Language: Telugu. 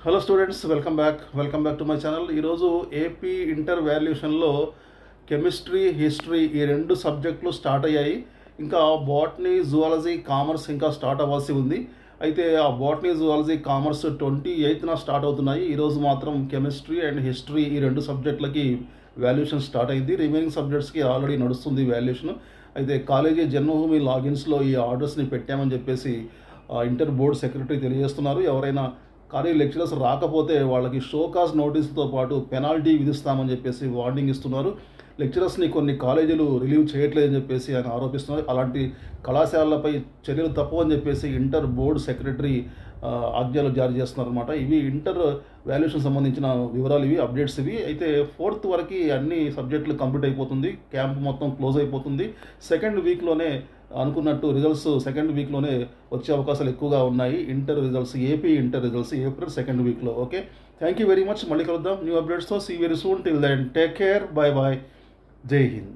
Hello students, welcome back to my channel. ఈరోజు ఏపీ ఇంటర్ వాల్యుయేషన్లో కెమిస్ట్రీ, హిస్టరీ ఈ రెండు సబ్జెక్టులు స్టార్ట్ అయ్యాయి. ఇంకా బాటనీ, జువాలజీ, కామర్స్ ఇంకా స్టార్ట్ అవ్వాల్సి ఉంది. అయితే ఆ బాటనీ, జువాలజీ, కామర్స్ 28న స్టార్ట్ అవుతున్నాయి. ఈరోజు మాత్రం కెమిస్ట్రీ అండ్ హిస్టరీ ఈ రెండు సబ్జెక్టులకి వాల్యుయేషన్ స్టార్ట్ అయింది. రిమైనింగ్ సబ్జెక్ట్స్కి ఆల్రెడీ నడుస్తుంది వాల్యుయేషన్. అయితే కాలేజీ జన్మభూమి లాగిన్స్లో ఈ ఆర్డర్స్ని పెట్టామని చెప్పేసి ఇంటర్ బోర్డ్ సెక్రటరీ తెలియజేస్తున్నారు. ఎవరైనా కానీ లెక్చరర్స్ రాకపోతే వాళ్ళకి షోకాజ్ నోటీసుతో పాటు పెనాల్టీ విధిస్తామని చెప్పేసి వార్నింగ్ ఇస్తున్నారు. లెక్చరర్స్ని కొన్ని కాలేజీలు రిలీవ్ చేయట్లేదని చెప్పేసి ఆయన ఆరోపిస్తున్నారు. అలాంటి కళాశాలలపై చర్యలు తప్పవని చెప్పేసి ఇంటర్ బోర్డు సెక్రటరీ ఆజ్ఞలు జారీ చేస్తున్నారు అనమాట. ఇవి ఇంటర్ వాల్యుయేషన్ సంబంధించిన వివరాలు, ఇవి అప్డేట్స్ ఇవి. అయితే 4th వరకు అన్ని సబ్జెక్టులు కంప్లీట్ అయిపోతుంది. క్యాంప్ మొత్తం క్లోజ్ అయిపోతుంది. సెకండ్ వీక్లోనే అనుకున్నట్టు రిజల్ట్స్ సెకండ్ వీక్లోనే వచ్చే అవకాశాలు ఎక్కువగా ఉన్నాయి. Inter results, AP inter results April second వీక్లో. Okay, thank you very much. మళ్ళీ కలుద్దాం న్యూ అప్డేట్స్తో. See very soon. Till then take care, bye bye, Jai Hind.